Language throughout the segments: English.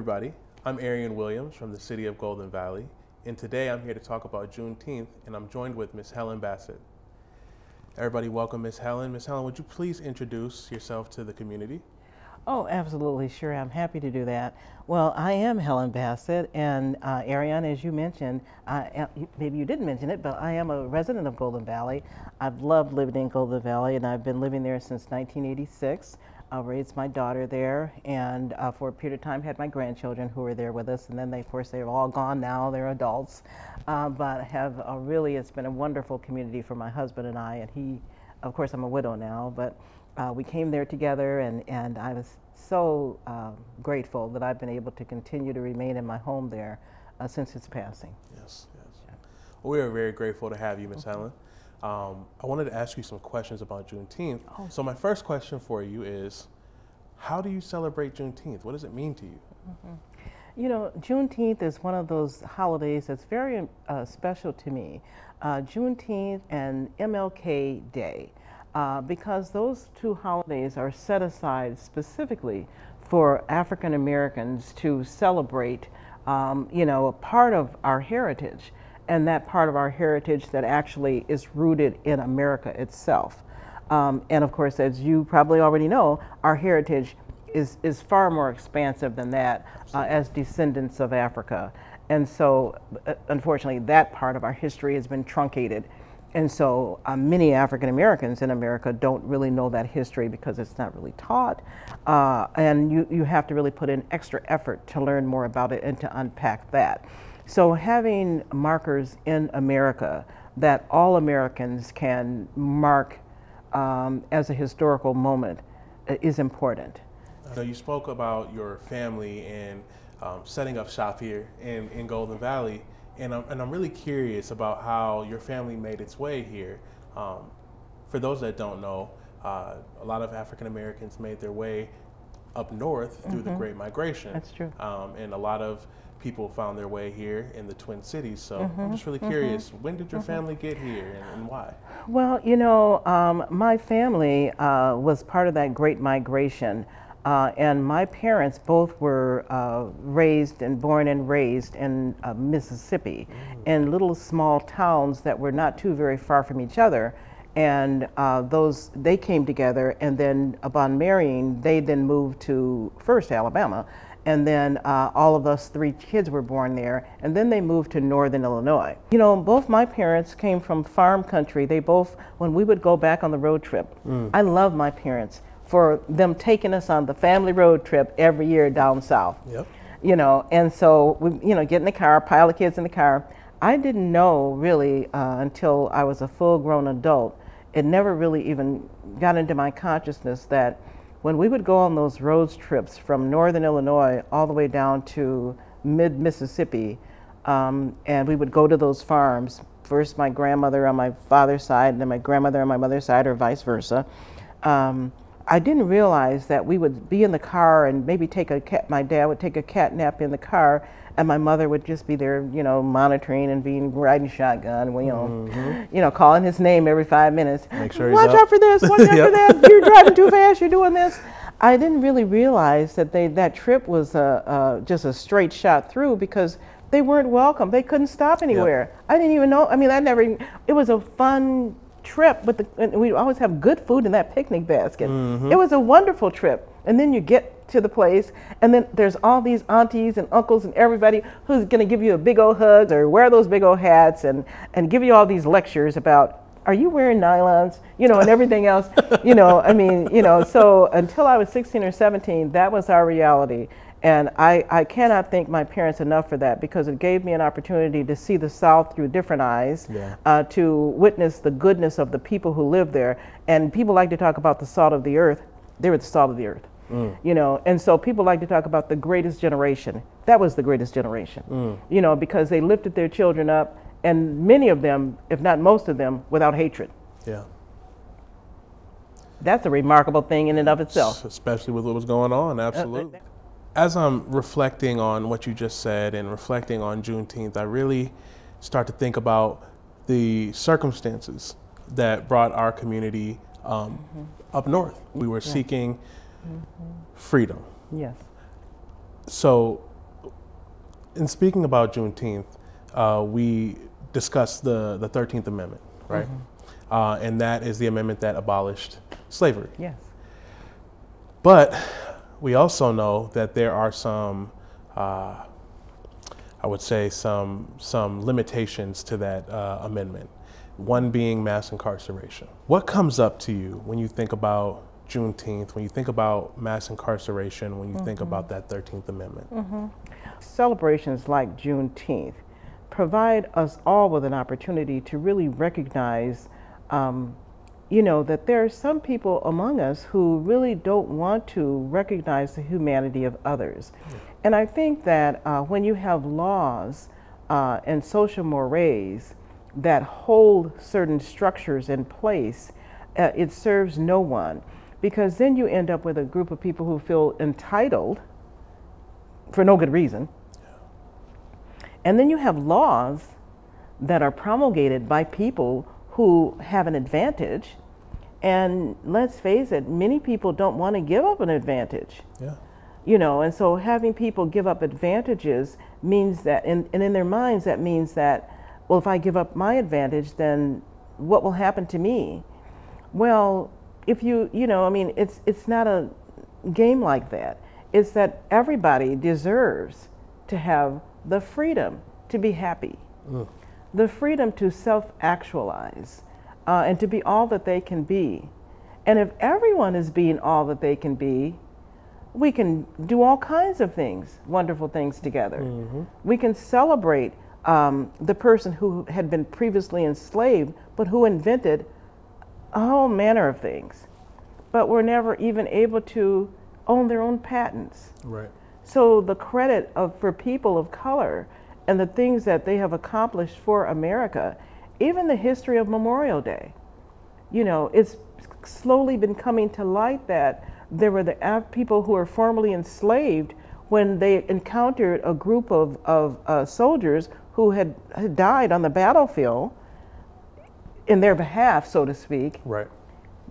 everybody. I'm Arian Williams from the city of Golden Valley, and today I'm here to talk about Juneteenth, and I'm joined with Miss Helen Bassett. Everybody welcome Miss Helen. Miss Helen, would you please introduce yourself to the community? Oh, absolutely, sure. I'm happy to do that. Well, I am Helen Bassett, and Ariane, as you mentioned, maybe you didn't mention it, but I am a resident of Golden Valley. I've loved living in Golden Valley, and I've been living there since 1986. I raised my daughter there, and for a period of time had my grandchildren who were there with us, and then of course they're all gone now, they're adults. But have really, it's been a wonderful community for my husband and I, and he, of course I'm a widow now, but we came there together, and I was so grateful that I've been able to continue to remain in my home there since his passing. Yes, yes. Yeah. Well, we are very grateful to have you, Miss Helen. I wanted to ask you some questions about Juneteenth. Oh. So my first question for you is, how do you celebrate Juneteenth? What does it mean to you? You know, Juneteenth is one of those holidays that's very special to me. Juneteenth and MLK Day. Because those two holidays are set aside specifically for African Americans to celebrate, you know, a part of our heritage, and that part of our heritage that actually is rooted in America itself. And of course, as you probably already know, our heritage is far more expansive than that as descendants of Africa. And so, unfortunately, that part of our history has been truncated. And so many African Americans in America don't really know that history because it's not really taught. And you have to really put in extra effort to learn more about it and to unpack that. So having markers in America that all Americans can mark as a historical moment is important. So you spoke about your family and setting up shop here in Golden Valley. And I'm really curious about how your family made its way here. For those that don't know, a lot of African Americans made their way up north through the Great Migration. That's true. And a lot of people found their way here in the Twin Cities. So I'm just really curious, when did your family get here and why? Well, you know, my family was part of that Great Migration. And my parents both were born and raised in Mississippi, in little small towns that were not too very far from each other. And they came together, and then upon marrying, they then moved to first Alabama, and then all of us 3 kids were born there, and then they moved to Northern Illinois. You know, both my parents came from farm country. They both, when we would go back on the road trip, I love my parents for them taking us on the family road trip every year down south. Yep. You know, and so we, you know, get in the car, pile the kids in the car. I didn't know really until I was a full-grown adult. It never really even got into my consciousness that when we would go on those road trips from Northern Illinois all the way down to mid-Mississippi, and we would go to those farms, first my grandmother on my father's side, and then my grandmother on my mother's side, or vice versa. I didn't realize that we would be in the car and maybe my dad would take a cat nap in the car, and my mother would just be there, you know, monitoring and riding shotgun, you know, calling his name every 5 minutes. Make sure he's watch out for this, watch out for that, you're driving too fast, you're doing this. I didn't really realize that that trip was just a straight shot through because they weren't welcome. They couldn't stop anywhere. Yep. I didn't even know, I mean, it was a fun trip, and we always have good food in that picnic basket. It was a wonderful trip. And then you get to the place, and then there's all these aunties and uncles and everybody who's going to give you a big old hug or wear those big old hats and give you all these lectures about, are you wearing nylons, you know, and everything else, you know, I mean, you know, so until I was 16 or 17, that was our reality. And I cannot thank my parents enough for that, because it gave me an opportunity to see the South through different eyes, to witness the goodness of the people who live there. And people like to talk about the salt of the earth. They were the salt of the earth, you know. And so people like to talk about the greatest generation. That was the greatest generation, you know, because they lifted their children up, and many of them, if not most of them, without hatred. Yeah. That's a remarkable thing in and of itself. Especially with what was going on, absolutely. As I'm reflecting on what you just said and reflecting on Juneteenth, I really start to think about the circumstances that brought our community up north. We were seeking freedom. Yes. So in speaking about Juneteenth, we discussed the 13th Amendment, right? And that is the amendment that abolished slavery. Yes. But we also know that there are some, I would say, some limitations to that amendment. One being mass incarceration. What comes up to you when you think about Juneteenth, when you think about mass incarceration, when you think about that 13th Amendment? Celebrations like Juneteenth provide us all with an opportunity to really recognize, you know, that there are some people among us who really don't want to recognize the humanity of others. And I think that when you have laws and social mores that hold certain structures in place, it serves no one, because then you end up with a group of people who feel entitled for no good reason. And then you have laws that are promulgated by people who have an advantage. And let's face it, many people don't want to give up an advantage. Yeah. You know, and so having people give up advantages means that, and in their minds, that means that, well, if I give up my advantage, then what will happen to me? Well, if you know, I mean, it's not a game like that. It's that everybody deserves to have the freedom to be happy, the freedom to self-actualize, and to be all that they can be. And if everyone is being all that they can be, we can do all kinds of things, wonderful things together. We can celebrate the person who had been previously enslaved, but who invented a whole manner of things, but were never even able to own their own patents. Right. So the credit for people of color and the things that they have accomplished for America, even the history of Memorial Day, you know, it's slowly been coming to light that there were the people who were formerly enslaved when they encountered a group of soldiers who had died on the battlefield in their behalf, so to speak. Right.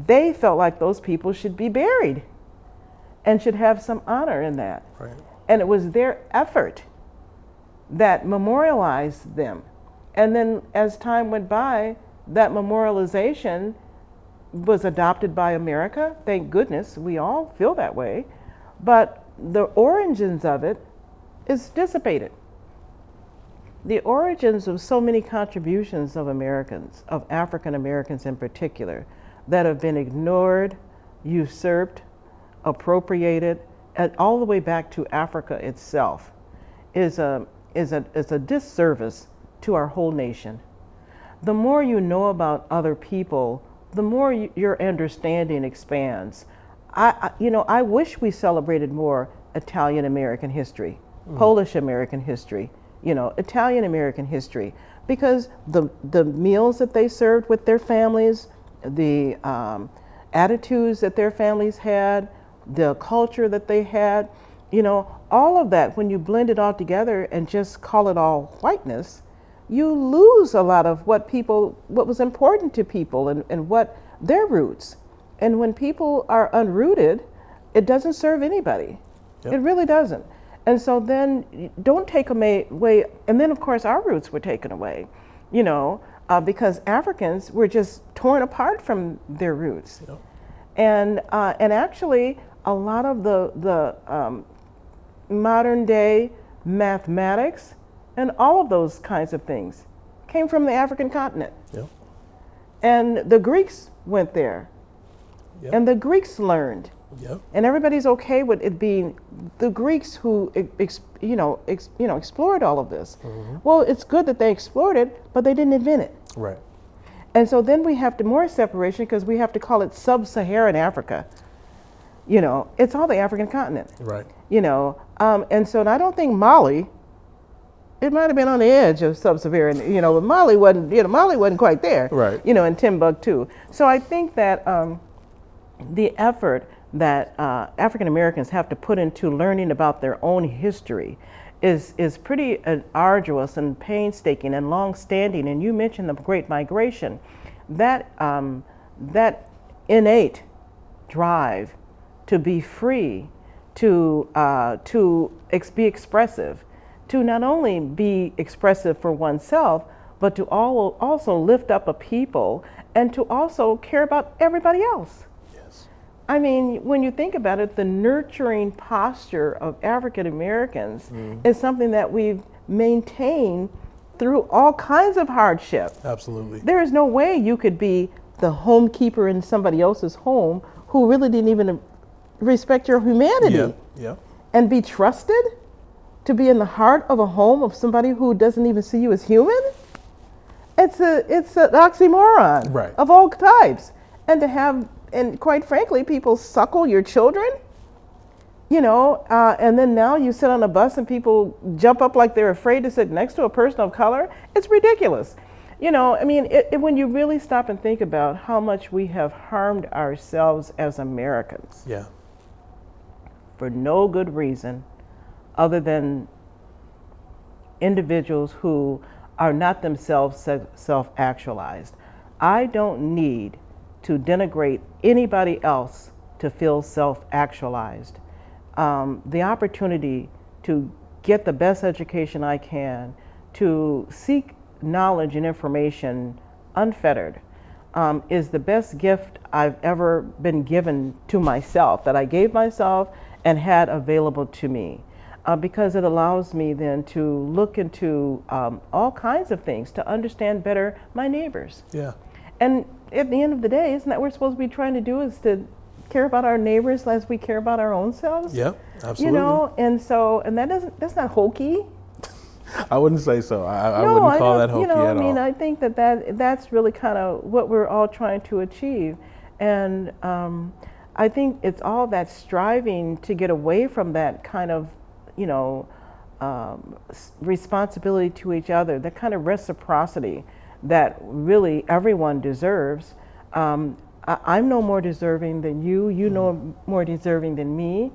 They felt like those people should be buried and should have some honor in that. Right. And it was their effort that memorialized them. And then as time went by, that memorialization was adopted by America. Thank goodness, we all feel that way. But the origins of it is dissipated. The origins of so many contributions of Americans, of African Americans in particular, that have been ignored, usurped, appropriated, and all the way back to Africa itself, is a disservice to our whole nation. The more you know about other people, the more your understanding expands. I wish we celebrated more Italian American history, Polish American history, Italian American history, because the meals that they served with their families, the attitudes that their families had, the culture that they had, all of that, when you blend it all together and just call it all whiteness, you lose a lot of what was important to people and what their roots. And when people are unrooted, it doesn't serve anybody. Yep. It really doesn't. And so then don't take away, and then of course our roots were taken away, because Africans were just torn apart from their roots. Yep. And actually a lot of the modern day mathematics and all of those kinds of things came from the African continent. Yep. And the Greeks went there. Yep. And the Greeks learned. Yep. And everybody's okay with it being the Greeks who explored all of this. Mm-hmm. Well, it's good that they explored it, but they didn't invent it. Right. And so then we have more separation because we have to call it sub-Saharan Africa. It's all the African continent. Right. And so I don't think Mali, it might have been on the edge of sub-Saharan, but Mali wasn't quite there. Right. In Timbuktu. So I think that the effort that African Americans have to put into learning about their own history is pretty arduous and painstaking and long-standing. And you mentioned the Great Migration. That innate drive to be free, to be expressive, to not only be expressive for oneself, but to also lift up a people and to also care about everybody else. Yes. I mean, when you think about it, the nurturing posture of African Americans is something that we've maintained through all kinds of hardship. Absolutely. There is no way you could be the homekeeper in somebody else's home who really didn't even respect your humanity. Yeah. Yeah. And be trusted to be in the heart of a home of somebody who doesn't even see you as human. It's an oxymoron, right, of all types. And to have, and quite frankly, people suckle your children, you know, and then now you sit on a bus and people jump up like they're afraid to sit next to a person of color. It's ridiculous. You know, I mean, when you really stop and think about how much we have harmed ourselves as Americans, yeah, for no good reason other than individuals who are not themselves self-actualized. I don't need to denigrate anybody else to feel self-actualized. The opportunity to get the best education I can, to seek knowledge and information unfettered, is the best gift I've ever been given to myself, that I gave myself and had available to me, because it allows me then to look into all kinds of things, to understand better my neighbors. Yeah. And at the end of the day, isn't that what we're supposed to be trying to do, is to care about our neighbors as we care about our own selves? Yeah, absolutely. You know, and so, and that's not hokey. I wouldn't say so. I wouldn't call that hokey at all. I mean, all. I think that's really kind of what we're all trying to achieve. And I think it's all that striving to get away from that kind of, you know, responsibility to each other, that kind of reciprocity that really everyone deserves. I'm no more deserving than you, you no more deserving than me,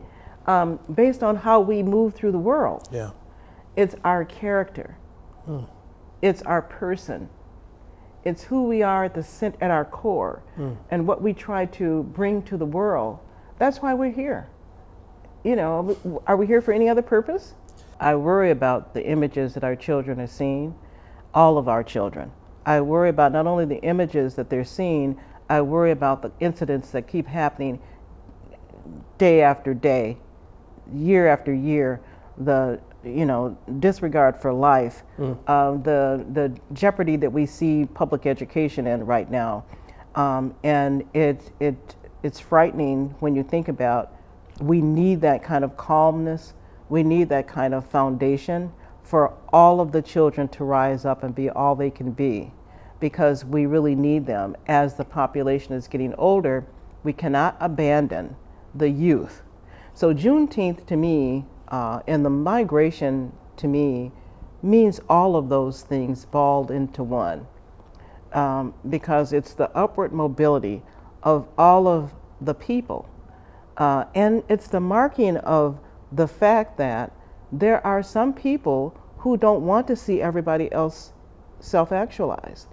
based on how we move through the world. Yeah. It's our character. It's our person. It's who we are at our core, and what we try to bring to the world. That's why we're here. You know, are we here for any other purpose? I worry about the images that our children are seeing, all of our children. I worry about not only the images that they're seeing, I worry about the incidents that keep happening day after day, year after year, the disregard for life, the jeopardy that we see public education in right now, and it's frightening when you think about. We need that kind of calmness. We need that kind of foundation for all of the children to rise up and be all they can be, because we really need them. As the population is getting older, we cannot abandon the youth. So Juneteenth to me, and the migration to me, means all of those things balled into one, because it's the upward mobility of all of the people. And it's the marking of the fact that there are some people who don't want to see everybody else self-actualized.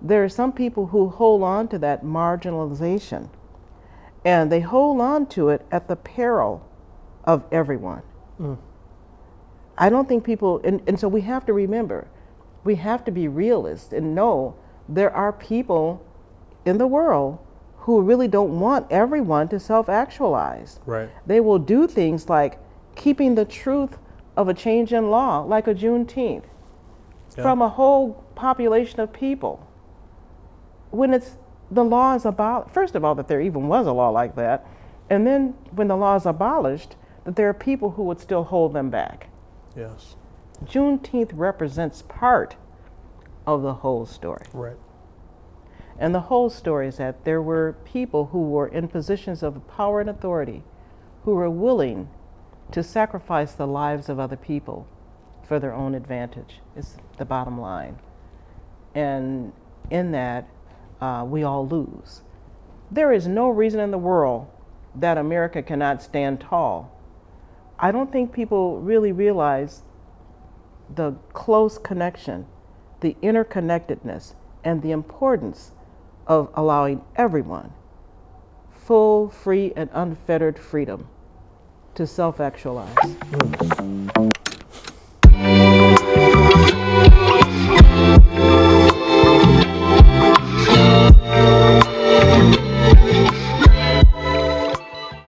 There are some people who hold on to that marginalization, and they hold on to it at the peril of everyone. I don't think people, and so we have to remember, we have to be realists and know there are people in the world who really don't want everyone to self-actualize. Right. They will do things like keeping the truth of a change in law, like a Juneteenth, from a whole population of people. When the law is abolished, first of all, that there even was a law like that, and then when the law is abolished, that there are people who would still hold them back. Yes. Juneteenth represents part of the whole story. Right. And the whole story is that there were people who were in positions of power and authority who were willing to sacrifice the lives of other people for their own advantage, is the bottom line. And in that, we all lose. There is no reason in the world that America cannot stand tall. I don't think people really realize the close connection, the interconnectedness, and the importance of allowing everyone full, free, and unfettered freedom to self-actualize.